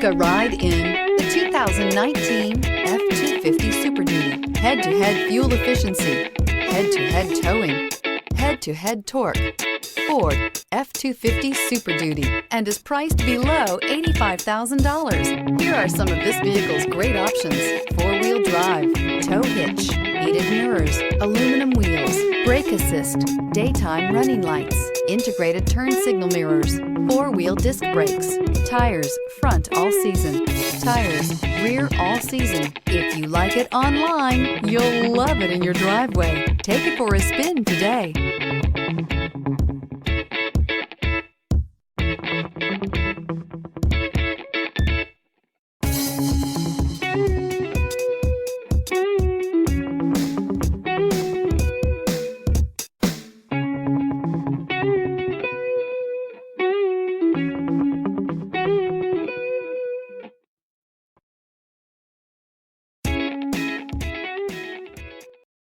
Take a ride in the 2019 F-250 Super Duty. Head-to-head fuel efficiency, head-to-head towing, head-to-head torque. Ford F-250 Super Duty and is priced below $85,000. Here are some of this vehicle's great options: four-wheel drive, tow hitch, heated mirrors, aluminum wheels, brake assist, daytime running lights, integrated turn signal mirrors, four-wheel disc brakes, tires front all season, tires rear all season. If you like it online, you'll love it in your driveway. Take it for a spin today.